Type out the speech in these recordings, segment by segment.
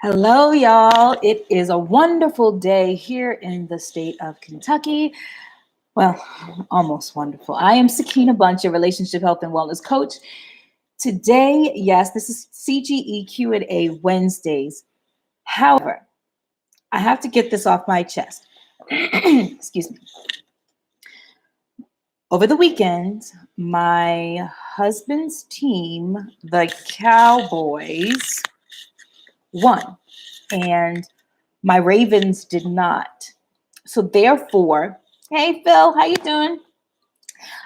Hello, y'all. It is a wonderful day here in the state of Kentucky. Well, almost wonderful. I am Sakina Bunch, your relationship health and wellness coach. Today, yes, this is CGE Q&A Wednesdays. However, I have to get this off my chest. Excuse me. Over the weekend, my husband's team, the Cowboys, won, and my Ravens did not. So therefore, hey Phil, how you doing?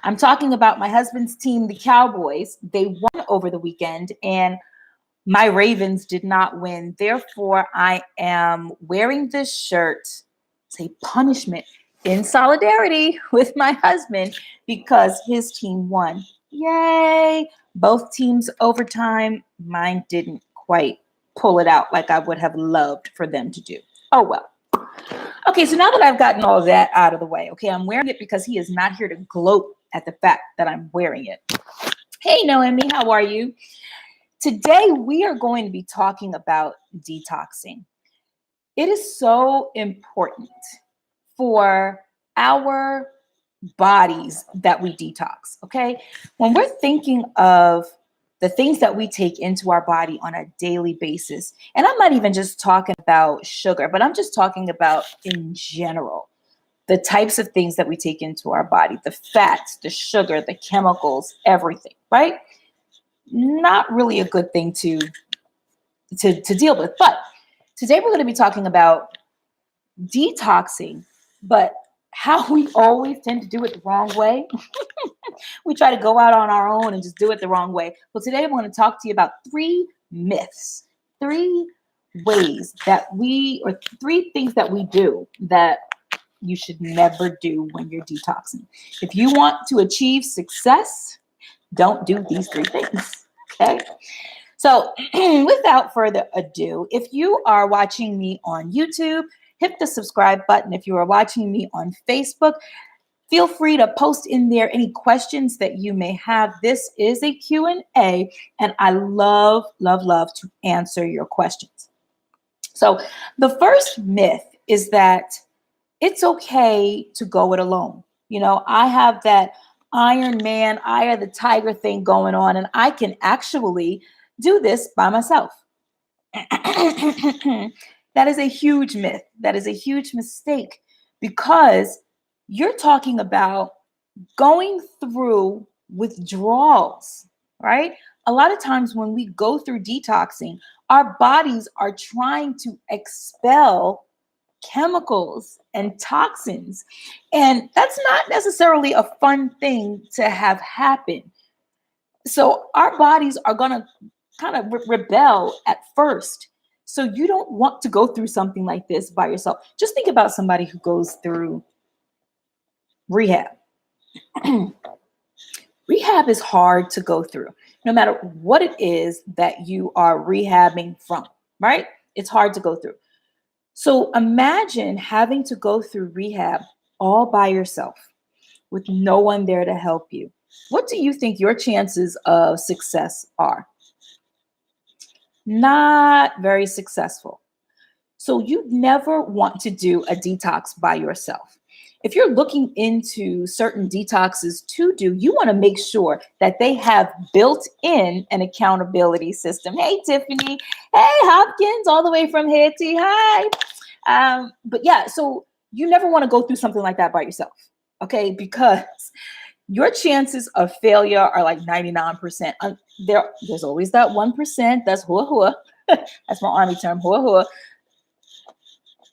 I'm talking about my husband's team, the Cowboys. They won over the weekend, and my Ravens did not win. Therefore, I am wearing this shirt. It's a punishment in solidarity with my husband because his team won. Yay! Both teams overtime. Mine didn't quite pull it out like I would have loved for them to do. Oh well. Okay, so now that I've gotten all of that out of the way, okay, I'm wearing it because he is not here to gloat at the fact that I'm wearing it. Hey, Noemi, how are you? Today, we are going to be talking about detoxing. It is so important for our bodies that we detox, okay? When we're thinking of the things that we take into our body on a daily basis, and I'm not even just talking about sugar, but I'm just talking about in general, the types of things that we take into our body, the fats, the sugar, the chemicals, everything, right? Not really a good thing to deal with. But today we're going to be talking about detoxing, but how we always tend to do it the wrong way. We try to go out on our own and just do it the wrong way. Well, today I'm going to talk to you about three myths, three ways that or three things that we do that you should never do when you're detoxing. If you want to achieve success, don't do these three things, okay? So without further ado, if you are watching me on YouTube, hit the subscribe button. If you are watching me on Facebook, feel free to post in there any questions that you may have. This is a Q&A, and I love, love, love to answer your questions. So the first myth is that it's okay to go it alone. You know, I have that Iron Man, eye of the tiger thing going on, and I can actually do this by myself. That is a huge myth. That is a huge mistake because you're talking about going through withdrawals, right? A lot of times when we go through detoxing, our bodies are trying to expel chemicals and toxins. And that's not necessarily a fun thing to have happen. So our bodies are going to kind of rebel at first. So you don't want to go through something like this by yourself. Just think about somebody who goes through rehab. Rehab is hard to go through, no matter what it is that you are rehabbing from, right? It's hard to go through. So imagine having to go through rehab all by yourself with no one there to help you. What do you think your chances of success are? Not very successful. So you never want to do a detox by yourself. If you're looking into certain detoxes to do, you want to make sure that they have built in an accountability system. Hey, Tiffany. Hey, Hopkins, all the way from Haiti. Hi. But yeah, so you never want to go through something like that by yourself, okay? Because your chances of failure are like 99%. There's always that 1%. That's hua hua. That's my army term, hua hua.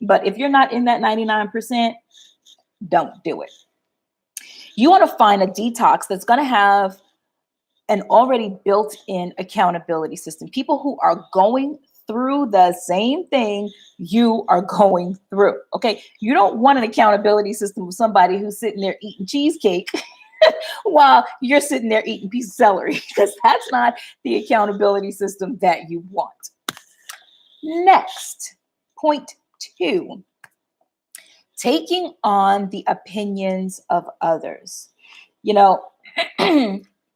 But if you're not in that 99%, don't do it. You want to find a detox that's going to have an already built-in accountability system. People who are going through the same thing you are going through. Okay. You don't want an accountability system with somebody who's sitting there eating cheesecake while you're sitting there eating piece of celery, because that's not the accountability system that you want. Next, point 2, taking on the opinions of others. You know,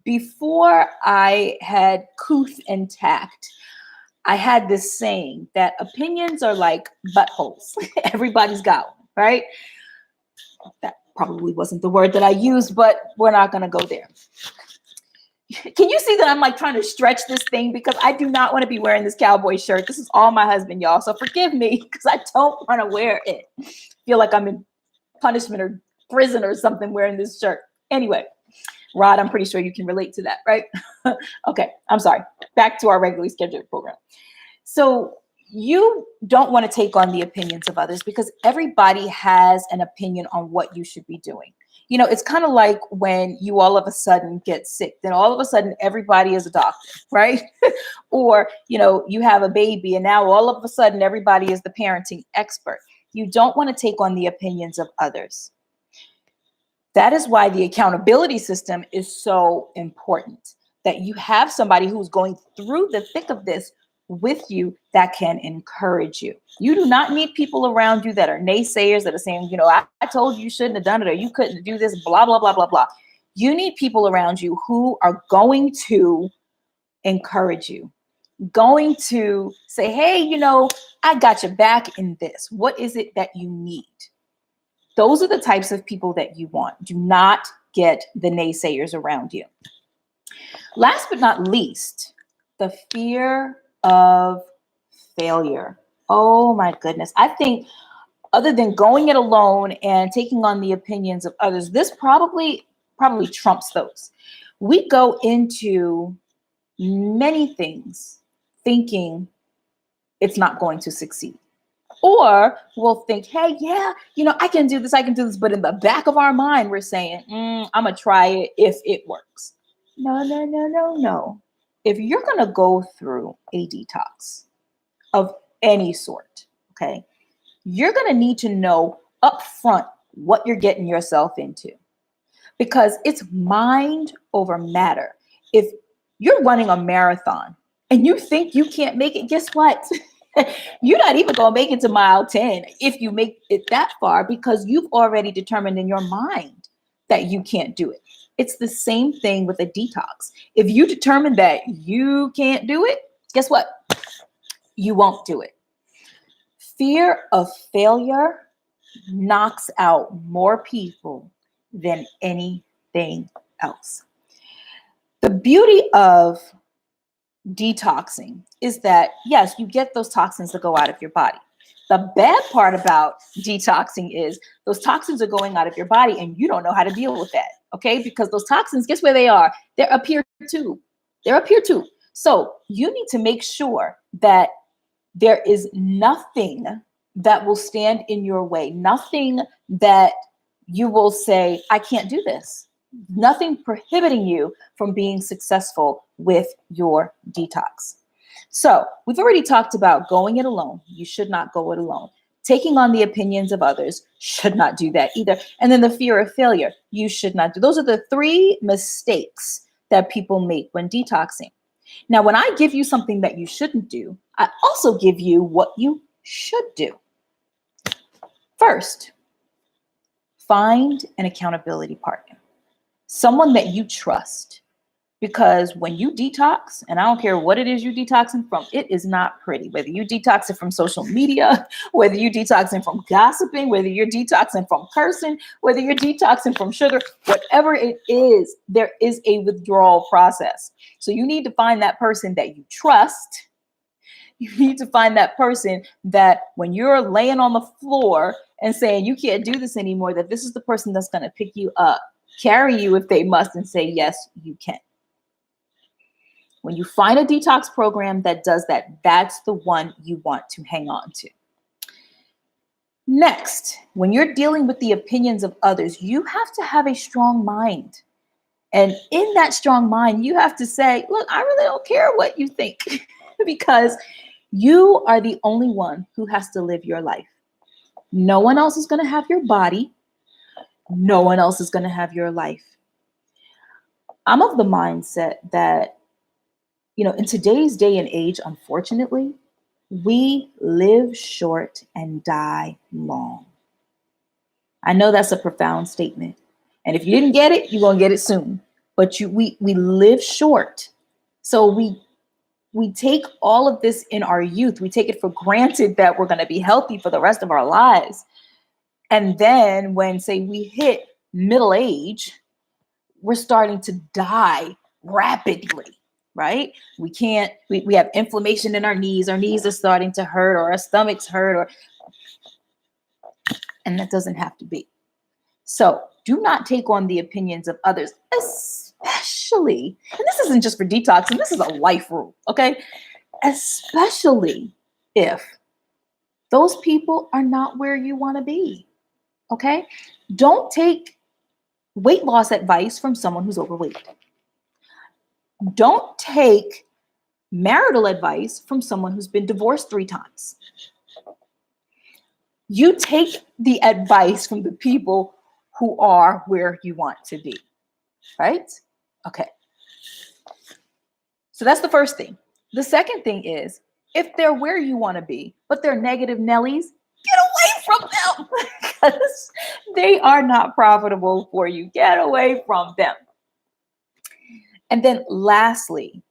before I had couth and tact, I had this saying that opinions are like buttholes. Everybody's got one, right? That probably wasn't the word that I used, but we're not going to go there. Can you see that I'm like trying to stretch this thing because I do not want to be wearing this cowboy shirt. This is all my husband, y'all. So forgive me because I don't want to wear it. Feel like I'm in punishment or prison or something wearing this shirt. Anyway, Rod, I'm pretty sure you can relate to that, right? Okay, I'm sorry. Back to our regularly scheduled program. So you don't want to take on the opinions of others because everybody has an opinion on what you should be doing. You know, it's kind of like when you all of a sudden get sick, then all of a sudden everybody is a doctor, right? Or, you know, you have a baby and now all of a sudden everybody is the parenting expert. You don't want to take on the opinions of others. That is why the accountability system is so important, that you have somebody who's going through the thick of this with you that can encourage you. You do not need people around you that are naysayers that are saying, you know, I told you shouldn't have done it or you couldn't do this, blah, blah, blah, blah, blah. You need people around you who are going to encourage you, going to say, hey, you know, I got your back in this. What is it that you need? Those are the types of people that you want. Do not get the naysayers around you. Last but not least, the fear of failure. Oh my goodness. I think other than going it alone and taking on the opinions of others, this probably trumps those. We go into many things thinking it's not going to succeed. Or we'll think, hey, yeah, you know, I can do this. But in the back of our mind, we're saying, I'm going to try it if it works. No. If you're going to go through a detox of any sort, okay, you're going to need to know up front what you're getting yourself into, because it's mind over matter. If you're running a marathon and you think you can't make it, guess what? You're not even going to make it to mile 10 if you make it that far, because you've already determined in your mind that you can't do it. It's the same thing with a detox. If you determine that you can't do it, guess what? You won't do it. Fear of failure knocks out more people than anything else. The beauty of detoxing is that, yes, you get those toxins that go out of your body. The bad part about detoxing is those toxins are going out of your body and you don't know how to deal with that, okay? Because those toxins, guess where they are? They're up here too. So you need to make sure that there is nothing that will stand in your way, nothing that you will say, I can't do this. Nothing prohibiting you from being successful with your detox. So we've already talked about going it alone. You should not go it alone. Taking on the opinions of others, should not do that either. And then the fear of failure, you should not do. Those are the 3 mistakes that people make when detoxing. Now, when I give you something that you shouldn't do, I also give you what you should do. First, find an accountability partner, someone that you trust, because when you detox, and I don't care what it is you're detoxing from, it is not pretty. Whether you detoxing from social media, whether you detoxing from gossiping, whether you're detoxing from cursing, whether you're detoxing from sugar, whatever it is, there is a withdrawal process. So you need to find that person that you trust. You need to find that person that when you're laying on the floor and saying you can't do this anymore, that this is the person that's going to pick you up, carry you if they must, and say, yes, you can. When you find a detox program that does that, that's the one you want to hang on to. Next, when you're dealing with the opinions of others, you have to have a strong mind. And in that strong mind, you have to say, look, I really don't care what you think, because you are the only one who has to live your life. No one else is going to have your body. No one else is going to have your life. I'm of the mindset that, you know, in today's day and age, unfortunately, we live short and die long. I know that's a profound statement. And if you didn't get it, you're going to get it soon. But we live short. So we we take all of this in our youth. We take it for granted that we're going to be healthy for the rest of our lives. And then when, say, we hit middle age, we're starting to die rapidly, right? We have inflammation in our knees. Our knees are starting to hurt, or our stomachs hurt, and that doesn't have to be. So do not take on the opinions of others, especially, and this isn't just for detox, and this is a life rule, okay? Especially if those people are not where you want to be, okay? Don't take weight loss advice from someone who's overweight. Don't take marital advice from someone who's been divorced 3 times. You take the advice from the people who are where you want to be, right? Okay. So that's the first thing. The second thing is, if they're where you want to be, but they're negative Nellies, get away from them because they are not profitable for you. Get away from them. And then lastly,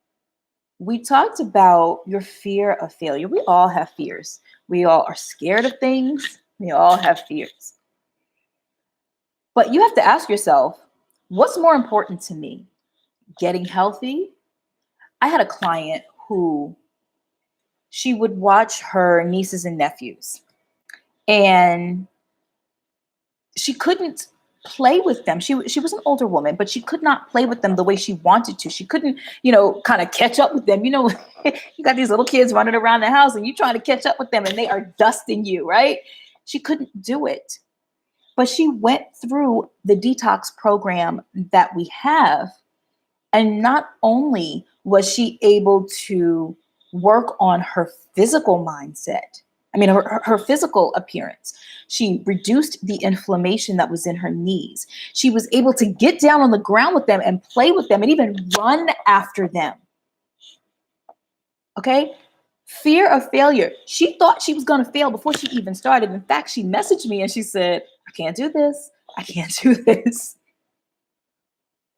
we talked about your fear of failure. We all have fears. We all are scared of things. We all have fears. But you have to ask yourself, what's more important to me? Getting healthy? I had a client who she would watch her nieces and nephews, and she couldn't play with them. She was an older woman, but she could not play with them the way she wanted to. She couldn't, kind of catch up with them. You got these little kids running around the house and you trying to catch up with them and they are dusting you, right? She couldn't do it. But she went through the detox program that we have. And not only was she able to work on her physical mindset, her physical appearance. She reduced the inflammation that was in her knees. She was able to get down on the ground with them and play with them and even run after them. Okay? Fear of failure. She thought she was going to fail before she even started. In fact, she messaged me and she said, I can't do this. I can't do this.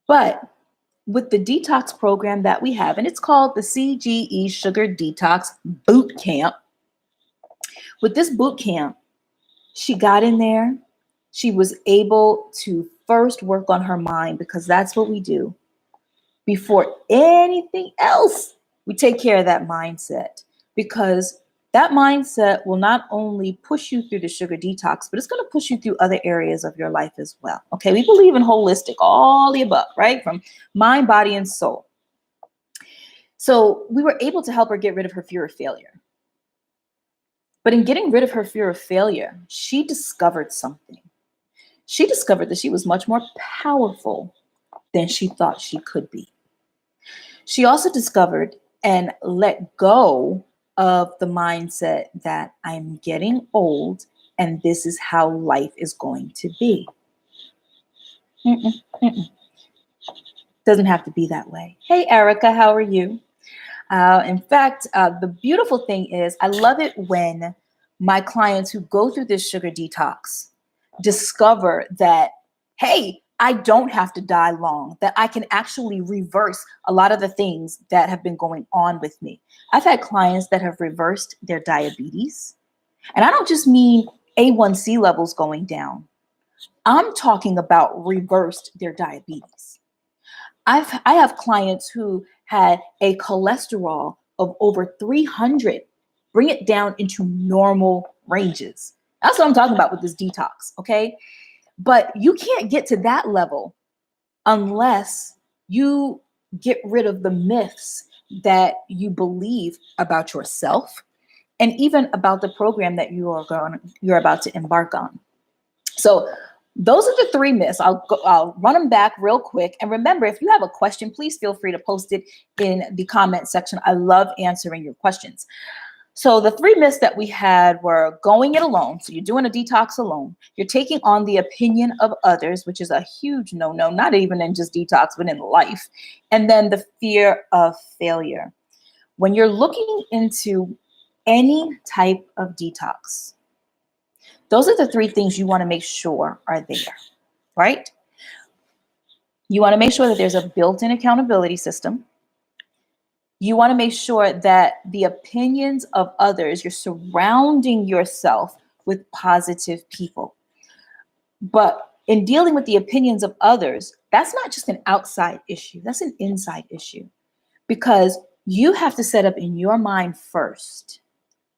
But with the detox program that we have, and it's called the CGE Sugar Detox Boot Camp. With this boot camp, she got in there. She was able to first work on her mind, because that's what we do. Before anything else, we take care of that mindset, because that mindset will not only push you through the sugar detox, but it's going to push you through other areas of your life as well. Okay, we believe in holistic, all the above, right? From mind, body, and soul. So we were able to help her get rid of her fear of failure. But in getting rid of her fear of failure, she discovered something. She discovered that she was much more powerful than she thought she could be. She also discovered and let go of the mindset that I'm getting old and this is how life is going to be. Doesn't have to be that way. Hey, Erica, how are you? In fact, the beautiful thing is I love it when my clients who go through this sugar detox discover that, hey, I don't have to die long, that I can actually reverse a lot of the things that have been going on with me. I've had clients that have reversed their diabetes. And I don't just mean A1C levels going down. I'm talking about reversed their diabetes. I have clients who had a cholesterol of over 300, bring it down into normal ranges. That's what I'm talking about with this detox, okay? But you can't get to that level unless you get rid of the myths that you believe about yourself and even about the program that you're about to embark on. So those are the 3 myths. I'll run them back real quick. And remember, if you have a question, please feel free to post it in the comment section. I love answering your questions. So the 3 myths that we had were going it alone. So you're doing a detox alone. You're taking on the opinion of others, which is a huge no-no, not even in just detox, but in life. And then the fear of failure. When you're looking into any type of detox, those are the 3 things you want to make sure are there, right? You want to make sure that there's a built-in accountability system. You want to make sure that the opinions of others, you're surrounding yourself with positive people. But in dealing with the opinions of others, that's not just an outside issue, that's an inside issue. Because you have to set up in your mind first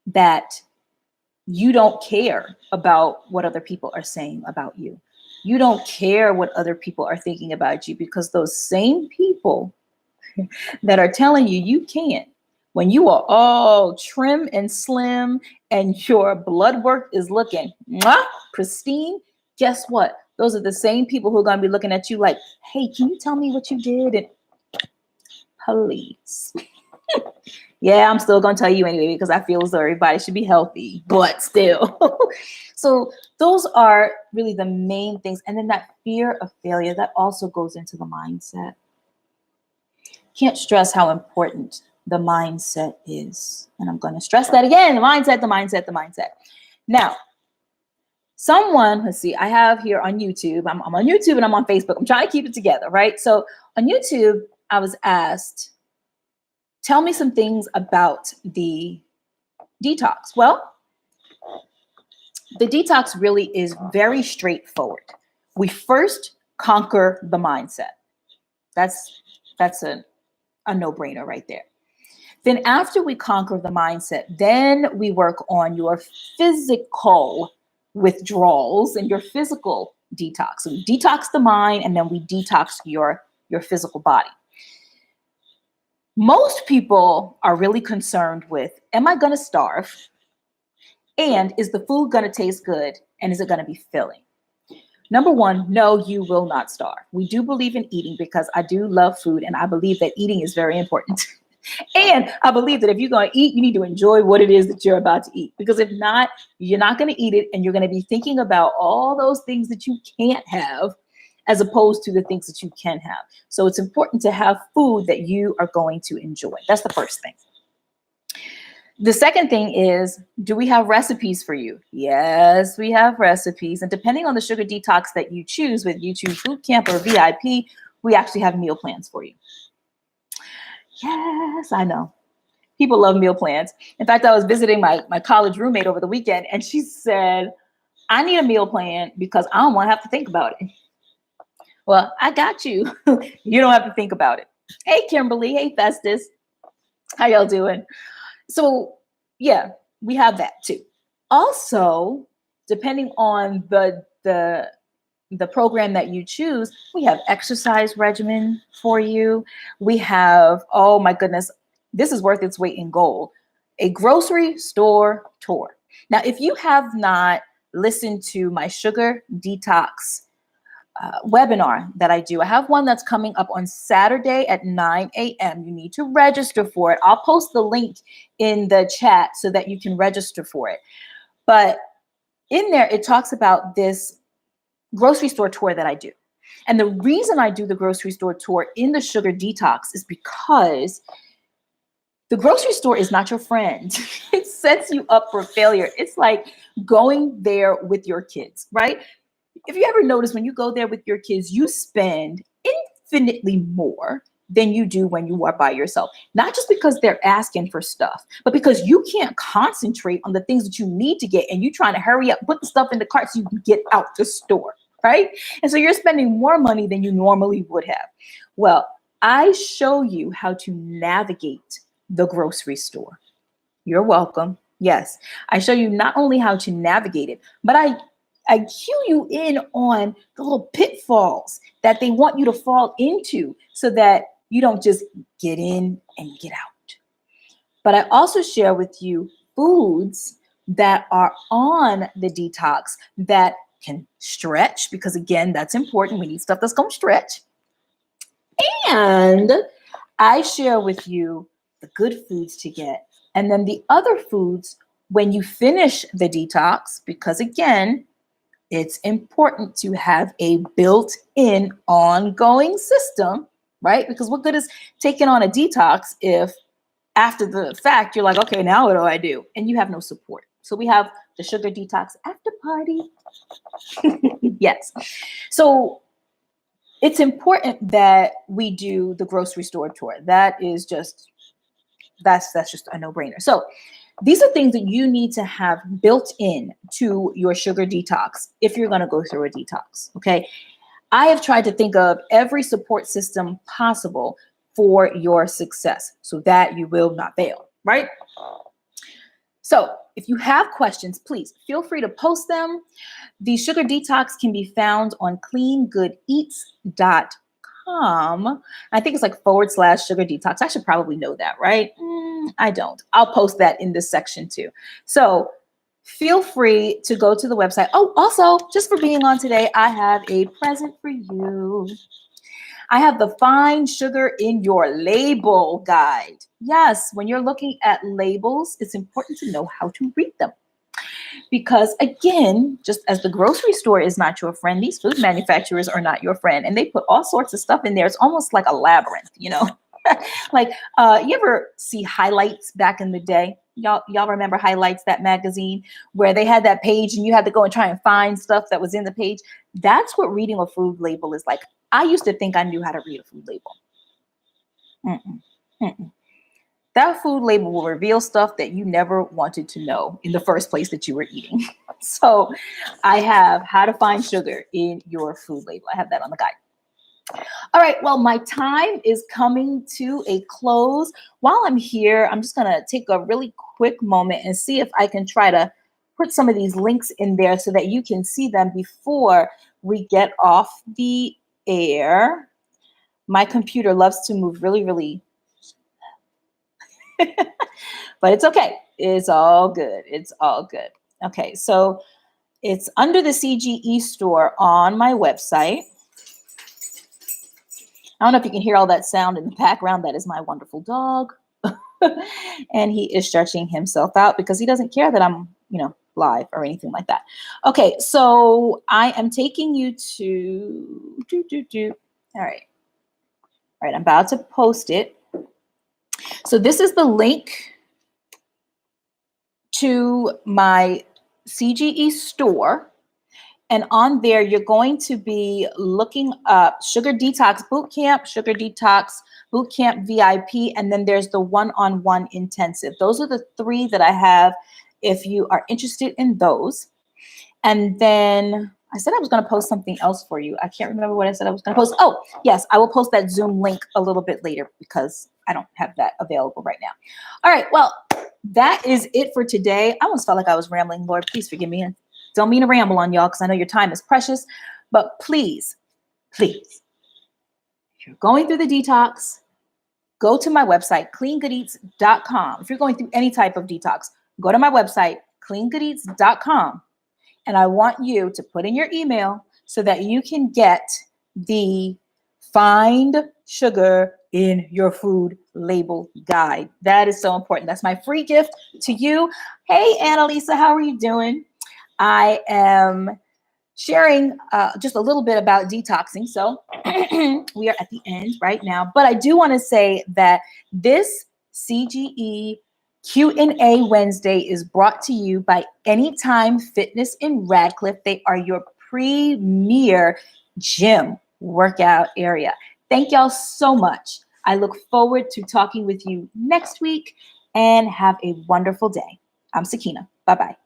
that you don't care about what other people are saying about you. You don't care what other people are thinking about you, because those same people that are telling you you can't, when you are all trim and slim and your blood work is looking pristine, guess what? Those are the same people who are going to be looking at you like, hey, can you tell me what you did? And please. Yeah, I'm still going to tell you anyway, because I feel as though everybody should be healthy, but still. So those are really the main things. And then that fear of failure, that also goes into the mindset. Can't stress how important the mindset is. And I'm going to stress that again, the mindset, the mindset, the mindset. Now, let's see, I have here on YouTube, I'm on YouTube and I'm on Facebook. I'm trying to keep it together, right? So on YouTube, I was asked, tell me some things about the detox. Well, the detox really is very straightforward. We first conquer the mindset. That's a no-brainer right there. Then after we conquer the mindset, then we work on your physical withdrawals and your physical detox. So we detox the mind, and then we detox your physical body. Most people are really concerned with, am I going to starve? And is the food going to taste good? And is it going to be filling? Number one, no, you will not starve. We do believe in eating, because I do love food, and I believe that eating is very important. And I believe that if you're going to eat, you need to enjoy what it is that you're about to eat. Because if not, you're not going to eat it, and you're going to be thinking about all those things that you can't have, as opposed to the things that you can have. So it's important to have food that you are going to enjoy. That's the first thing. The second thing is, do we have recipes for you? Yes, we have recipes. And depending on the sugar detox that you choose, with YouTube Food Camp or VIP, we actually have meal plans for you. Yes, I know. People love meal plans. In fact, I was visiting my college roommate over the weekend, and she said, I need a meal plan because I don't want to have to think about it. Well, I got you. You don't have to think about it. Hey, Kimberly. Hey, Festus. How y'all doing? So yeah, we have that too. Also, depending on the program that you choose, we have exercise regimen for you. We have, oh my goodness, this is worth its weight in gold, a grocery store tour. Now, if you have not listened to my sugar detox webinar that I do, I have one that's coming up on Saturday at 9 a.m. You need to register for it. I'll post the link in the chat so that you can register for it. But in there, it talks about this grocery store tour that I do. And the reason I do the grocery store tour in the sugar detox is because the grocery store is not your friend. It sets you up for failure. It's like going there with your kids, right? If you ever notice, when you go there with your kids, you spend infinitely more than you do when you are by yourself. Not just because they're asking for stuff, but because you can't concentrate on the things that you need to get, and you're trying to hurry up, put the stuff in the cart so you can get out the store, right? And so you're spending more money than you normally would have. Well, I show you how to navigate the grocery store. You're welcome. Yes, I show you not only how to navigate it, but I cue you in on the little pitfalls that they want you to fall into so that you don't just get in and get out. But I also share with you foods that are on the detox that can stretch, because again, that's important. We need stuff that's going to stretch. And I share with you the good foods to get, and then the other foods when you finish the detox, because again, it's important to have a built-in ongoing system, right? Because what good is taking on a detox if after the fact you're like, okay, now what do I do? And you have no support. So we have the sugar detox after party. Yes. So it's important that we do the grocery store tour. That is just That's just a no-brainer. So these are things that you need to have built in to your sugar detox if you're going to go through a detox. Okay. I have tried to think of every support system possible for your success so that you will not fail, right? So if you have questions, please feel free to post them. The sugar detox can be found on cleangoodeats.com. I think it's like /sugar detox. I should probably know that, right? I don't. I'll post that in this section too. So feel free to go to the website. Oh, also, just for being on today, I have a present for you. I have the Find Sugar in Your Label guide. Yes, when you're looking at labels, it's important to know how to read them. Because again, just as the grocery store is not your friend, these food manufacturers are not your friend. And they put all sorts of stuff in there. It's almost like a labyrinth, you know? Like, you ever see Highlights back in the day? Y'all remember Highlights, that magazine where they had that page and you had to go and try and find stuff that was in the page? That's what reading a food label is like. I used to think I knew how to read a food label. That food label will reveal stuff that you never wanted to know in the first place that you were eating. So I have How to Find Sugar in Your Food Label. I have that on the guide. All right, well, my time is coming to a close. While I'm here, I'm just going to take a really quick moment and see if I can try to put some of these links in there so that you can see them before we get off the air. My computer loves to move really, really, but it's okay. It's all good. It's all good. Okay, so it's under the CGE store on my website. I don't know if you can hear all that sound in the background. That is my wonderful dog. And he is stretching himself out because he doesn't care that I'm, live or anything like that. Okay, so I am taking you to All right. All right, I'm about to post it. So this is the link to my CGE store. And on there, you're going to be looking up Sugar Detox Bootcamp, Sugar Detox Bootcamp VIP, and then there's the one-on-one intensive. Those are the three that I have if you are interested in those. And then I said I was going to post something else for you. I can't remember what I said I was going to post. Oh, yes, I will post that Zoom link a little bit later because I don't have that available right now. All right, well, that is it for today. I almost felt like I was rambling. Lord, please forgive me. Don't mean to ramble on y'all because I know your time is precious, but please, if you're going through the detox, go to my website, cleangoodeats.com. If you're going through any type of detox, go to my website, cleangoodeats.com. And I want you to put in your email so that you can get the Find Sugar in Your Food Label guide. That is so important. That's my free gift to you. Hey, Annalisa, how are you doing? I am sharing just a little bit about detoxing. So we are at the end right now, but I do want to say that this CGE Q&A Wednesday is brought to you by Anytime Fitness in Radcliffe. They are your premier gym workout area. Thank y'all so much. I look forward to talking with you next week and have a wonderful day. I'm Sakina. Bye-bye.